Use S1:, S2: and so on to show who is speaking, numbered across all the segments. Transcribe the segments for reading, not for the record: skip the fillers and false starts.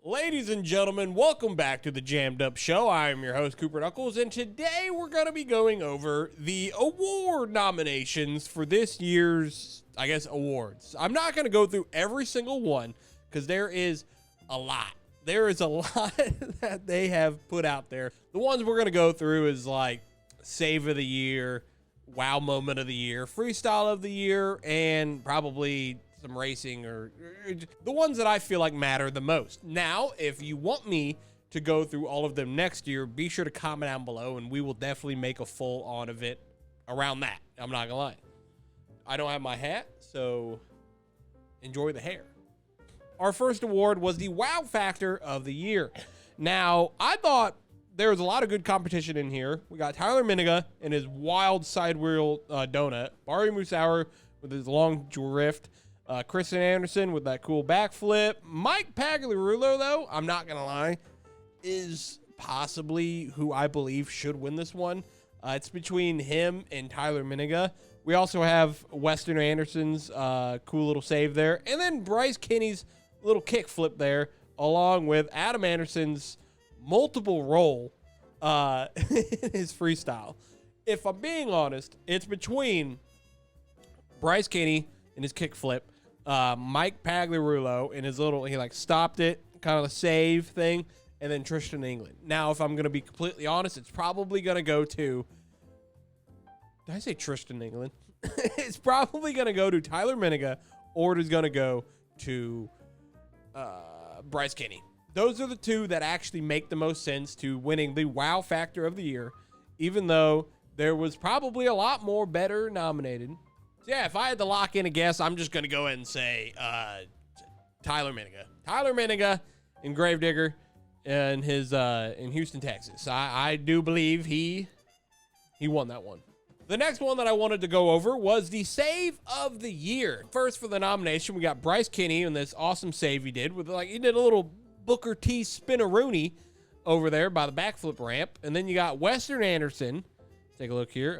S1: Ladies and gentlemen, welcome back to the Jammed Up Show. I am your host, Cooper Knuckles, and today we're going to be going over the award nominations for this year's, awards. I'm not going to go through every single one because there is a lot. There is a lot that they have put out there. The ones we're going to go through is like Save of the Year, Wow Moment of the Year, Freestyle of the Year, and probably some racing or the ones that I feel like matter the most. Now, if you want me to go through all of them next year, be sure to comment down below and we will definitely make a full on of it around that. I'm not gonna lie. I don't have my hat, so enjoy the hair. Our first award was the Wow Factor of the Year. Now, I thought there was a lot of good competition in here. We got Tyler Miniga and his wild side wheel donut, Bari Musauer with his long drift, Kristen Anderson with that cool backflip. Mike Pagliarulo, though, I'm not going to lie, is possibly who I believe should win this one. It's between him and Tyler Miniga. We also have Weston Anderson's cool little save there. And then Bryce Kinney's little kickflip there, along with Adam Anderson's multiple roll in his freestyle. If I'm being honest, it's between Bryce Kinney and his kickflip, Mike Pagliarulo and his little, he like stopped it, kind of a save thing, and then Tristan England. Now, if I'm going to be completely honest, it's probably going to go to, did I say Tristan England? It's probably going to go to Tyler Miniga, or it is going to go to Bryce Kinney. Those are the two that actually make the most sense to winning the Wow Factor of the Year, even though there was probably a lot more better nominated. So yeah, if I had to lock in a guess, I'm just going to go ahead and say Tyler Miniga. Tyler Miniga in Gravedigger in his in Houston, Texas. I do believe he won that one. The next one that I wanted to go over was the Save of the Year. First for the nomination, we got Bryce Kinney and this awesome save he did with he did a little Booker T spinneroonie over there by the backflip ramp. And then you got Weston Anderson. Take a look here.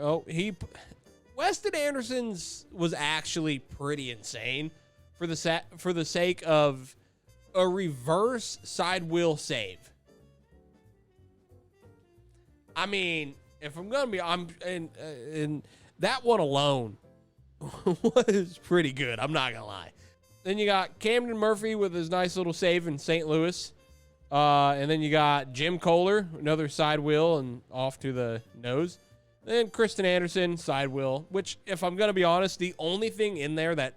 S1: Weston Anderson's was actually pretty insane for the sake of a reverse side wheel save. I mean, if I'm gonna be, and that one alone was pretty good. I'm not gonna lie. Then you got Camden Murphy with his nice little save in St. Louis, and then you got Jim Kohler, another side wheel and off to the nose. Then Kristen Anderson, side wheel, which, if I'm going to be honest, the only thing in there that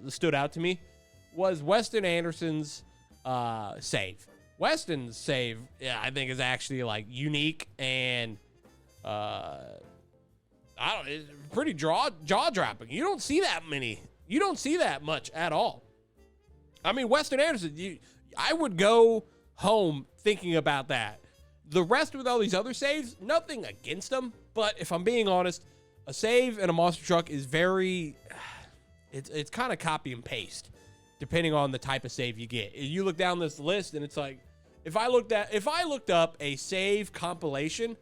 S1: stood out to me was Weston Anderson's save. Weston's save, I think, is actually like unique and it's pretty jaw-dropping. You don't see that many. You don't see that much at all. I mean, Weston Anderson, I would go home thinking about that. The rest with all these other saves, nothing against them. But if I'm being honest, a save in a monster truck is it's kind of copy and paste, depending on the type of save you get. You look down this list and it's like, if I looked up a save compilation,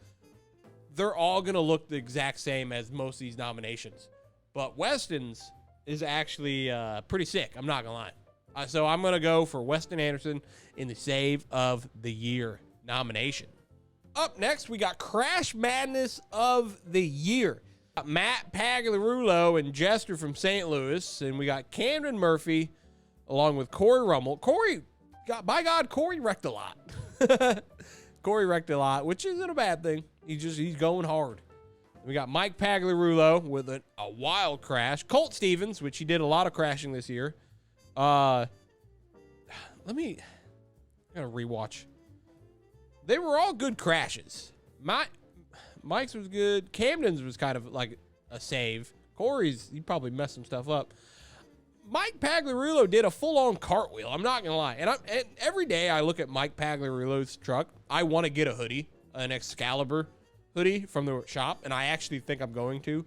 S1: they're all going to look the exact same as most of these nominations. But Weston's is actually pretty sick. I'm not going to lie. So I'm going to go for Weston Anderson in the Save of the Year nomination. Up next, we got Crash Madness of the Year. Got Matt Pagliarulo and Jester from St. Louis. And we got Camden Murphy along with Corey Rummel. Corey wrecked a lot. Corey wrecked a lot, which isn't a bad thing. He's going hard. We got Mike Pagliarulo with a wild crash. Colt Stevens, which he did a lot of crashing this year. I gotta rewatch. They were all good crashes. Mike's was good. Camden's was kind of like a save. Corey's, he probably messed some stuff up. Mike Pagliarulo did a full-on cartwheel. I'm not gonna lie. And every day I look at Mike Pagliarulo's truck, I want to get a hoodie, an Excalibur hoodie from the shop, and I actually think I'm going to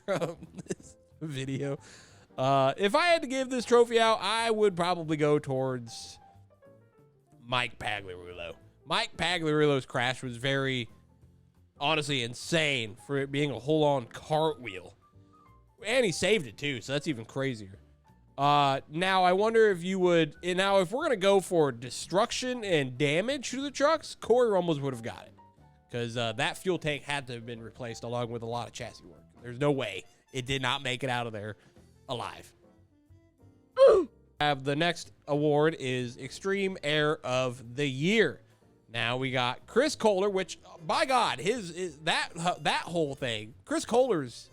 S1: from this video. If I had to give this trophy out, I would probably go towards Mike Pagliarulo. Mike Pagliarulo's crash was very, honestly, insane for it being a whole-on cartwheel. And he saved it, too, so that's even crazier. Now I wonder if you would, and now if we're going to go for destruction and damage to the trucks, Corey Rumbles would have got it. Because that fuel tank had to have been replaced along with a lot of chassis work. There's no way it did not make it out of there alive. The next award is Extreme Air of the Year. Now we got Chris Kohler, which, by God, that whole thing, Chris Kohler's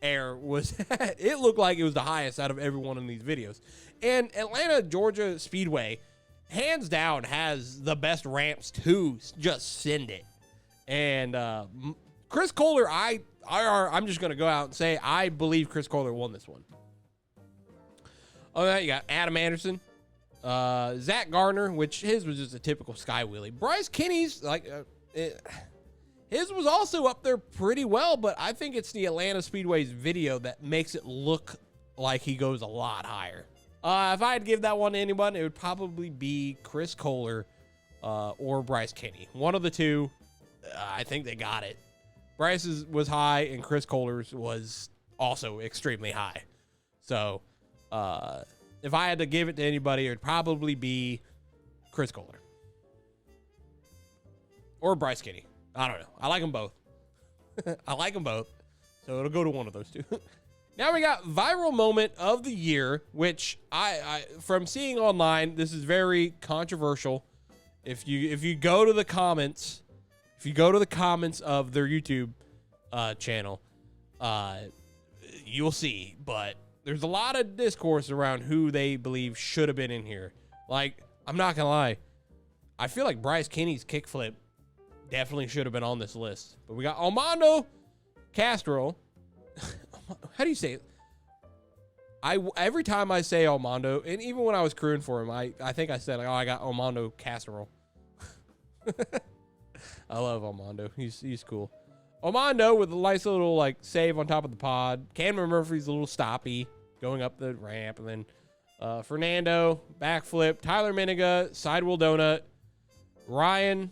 S1: air was, it looked like it was the highest out of everyone in these videos. And Atlanta, Georgia Speedway, hands down, has the best ramps to just send it. And Chris Kohler, I'm just going to go out and say I believe Chris Kohler won this one. Oh, you got Adam Anderson, Zach Gardner, which his was just a typical sky wheelie. Bryce Kenny's, his was also up there pretty well, but I think it's the Atlanta Speedway's video that makes it look like he goes a lot higher. If I had to give that one to anyone, it would probably be Chris Kohler or Bryce Kenny. One of the two. I think they got it. Bryce's was high, and Chris Kohler's was also extremely high. So, if I had to give it to anybody, it would probably be Chris Kohler. Or Bryce Kenny. I don't know. I like them both. I like them both. So, it'll go to one of those two. Now we got Viral Moment of the Year, which I from seeing online, this is very controversial. If you go to the comments... If you go to the comments of their YouTube channel, you'll see. But there's a lot of discourse around who they believe should have been in here. Like, I'm not going to lie. I feel like Bryce Kenny's kickflip definitely should have been on this list. But we got Armando Castro. How do you say it? Every time I say Armando, and even when I was crewing for him, I think I said, I got Armando Castro. I love Armando. He's cool. Armando with a nice little save on top of the pod. Cameron Murphy's a little stoppy going up the ramp, and then Fernando backflip. Tyler Miniga sidewheel donut. Ryan.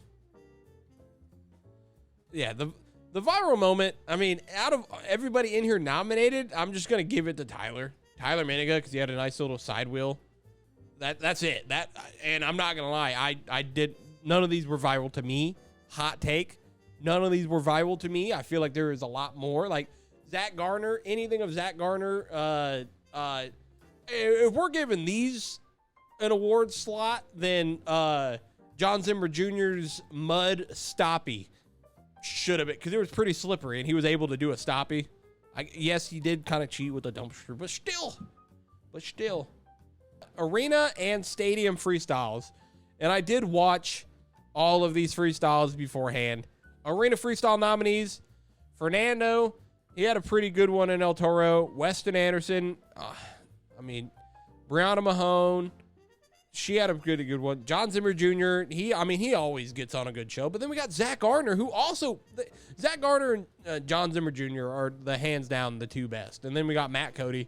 S1: Yeah, the viral moment. I mean, out of everybody in here nominated, I'm just gonna give it to Tyler Miniga because he had a nice little sidewheel. That's it. And I'm not gonna lie. I did none of these were viral to me. Hot take. None of these were viral to me. I feel like there is a lot more. Like Zach Gardner, anything of Zach Gardner. If we're giving these an award slot, then John Zimmer Jr.'s mud stoppie should have been, because it was pretty slippery and he was able to do a stoppie. Yes, he did kind of cheat with the dumpster, but still. Arena and stadium freestyles. And I did watch all of these freestyles beforehand. Arena freestyle nominees: Fernando, he had a pretty good one in El Toro. Weston Anderson, Brianna Mahone, she had a pretty good one. John Zimmer Jr., he always gets on a good show. But then we got Zach Gardner, who also, Zach Gardner and John Zimmer Jr. are the hands down the two best. And then we got Matt Cody.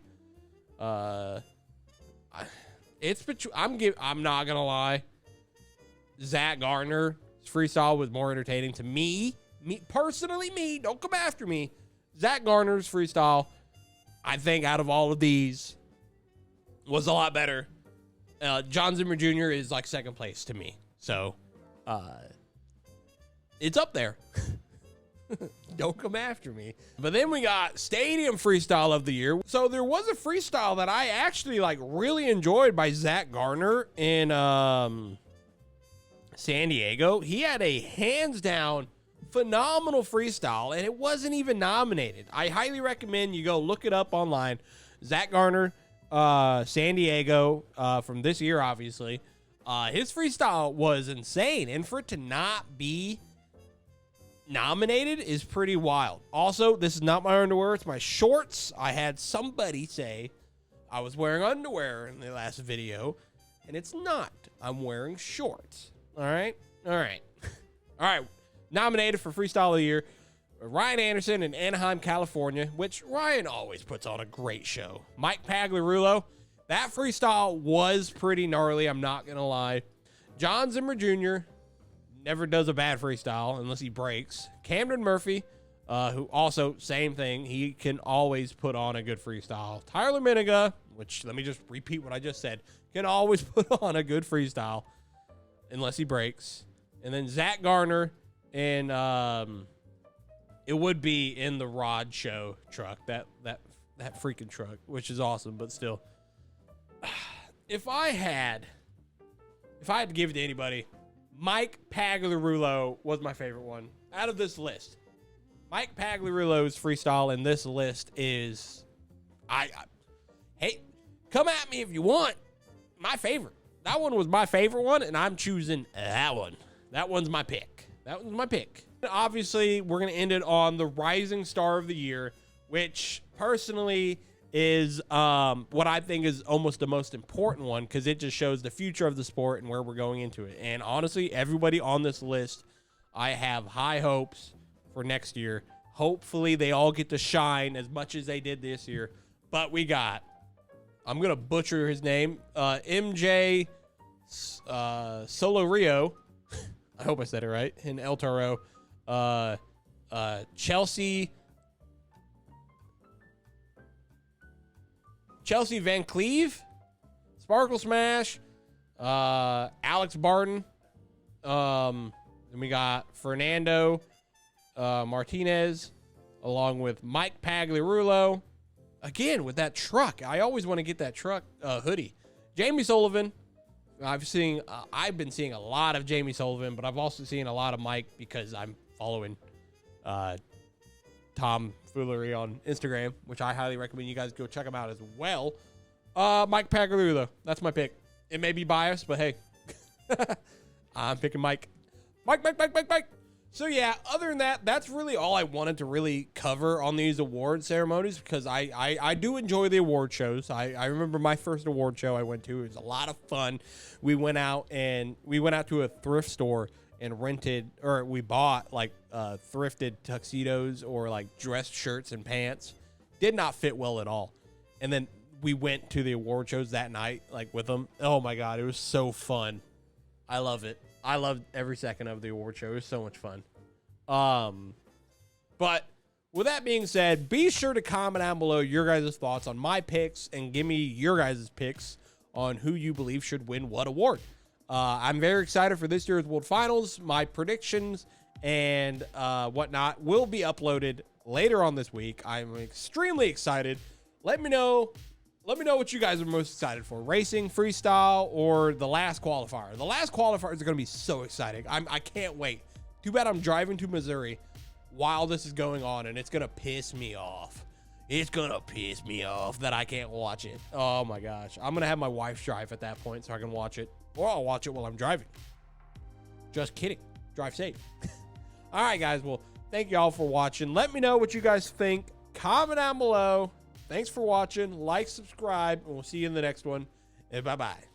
S1: I'm not gonna lie. Zach Gardner's freestyle was more entertaining to me. Personally, don't come after me. Zach Gardner's freestyle, I think, out of all of these, was a lot better. John Zimmer Jr. is like second place to me. So, it's up there. Don't come after me. But then we got Stadium Freestyle of the Year. So there was a freestyle that I actually really enjoyed by Zach Gardner in San Diego. He had a hands down phenomenal freestyle, and it wasn't even nominated. I highly recommend you go look it up online. Zach Gardner, San Diego, from this year, obviously. His freestyle was insane, and for it to not be nominated is pretty wild. Also, this is not my underwear, it's my shorts. I had somebody say I was wearing underwear in the last video, and it's not. I'm wearing shorts. All right. Nominated for Freestyle of the Year, Ryan Anderson in Anaheim, California, which Ryan always puts on a great show. Mike Pagliarulo, that freestyle was pretty gnarly, I'm not going to lie. John Zimmer Jr. never does a bad freestyle unless he breaks. Cameron Murphy, who also, same thing, he can always put on a good freestyle. Tyler Miniga, which let me just repeat what I just said, can always put on a good freestyle unless he breaks. And then Zach Garner, and it would be in the Rod Show truck, that freaking truck, which is awesome, but still. If I had to give it to anybody, Mike Pagliarulo was my favorite one out of this list. Mike Pagliarulo's freestyle in this list is, hey, come at me if you want. My favorite. That one was my favorite one, and I'm choosing that one. That one's my pick. Obviously, we're going to end it on the Rising Star of the Year, which personally is what I think is almost the most important one, because it just shows the future of the sport and where we're going into it. And honestly, everybody on this list, I have high hopes for next year. Hopefully, they all get to shine as much as they did this year. But we got, I'm going to butcher his name, MJ Solorio. I hope I said it right. In El Toro. Chelsea Van Cleve, Sparkle Smash, Alex Barton. Then we got Fernando Martinez, along with Mike Pagliarulo. Again, with that truck. I always want to get that truck hoodie. Jamie Sullivan. I've been seeing a lot of Jamie Sullivan, but I've also seen a lot of Mike because I'm following Tom Foolery on Instagram, which I highly recommend you guys go check him out as well. Mike Pagliarulo. That's my pick. It may be biased, but hey, I'm picking Mike. Mike. So yeah, other than that, that's really all I wanted to really cover on these award ceremonies, because I do enjoy the award shows. I remember my first award show I went to. It was a lot of fun. We went out to a thrift store and we bought like thrifted tuxedos or like dress shirts and pants. Did not fit well at all. And then we went to the award shows that night, like with them. Oh my God, it was so fun. I love it. I loved every second of the award show. It was so much fun. But with that being said, be sure to comment down below your guys' thoughts on my picks and give me your guys' picks on who you believe should win what award. I'm very excited for this year's World Finals. My predictions and whatnot will be uploaded later on this week. I'm extremely excited. Let me know what you guys are most excited for. Racing, freestyle, or the last qualifier. The last qualifier is going to be so exciting. I can't wait. Too bad I'm driving to Missouri while this is going on, and it's going to piss me off. It's going to piss me off that I can't watch it. Oh, my gosh. I'm going to have my wife drive at that point so I can watch it. Or I'll watch it while I'm driving. Just kidding. Drive safe. All right, guys. Well, thank you all for watching. Let me know what you guys think. Comment down below. Thanks for watching. Like, subscribe, and we'll see you in the next one. And bye-bye.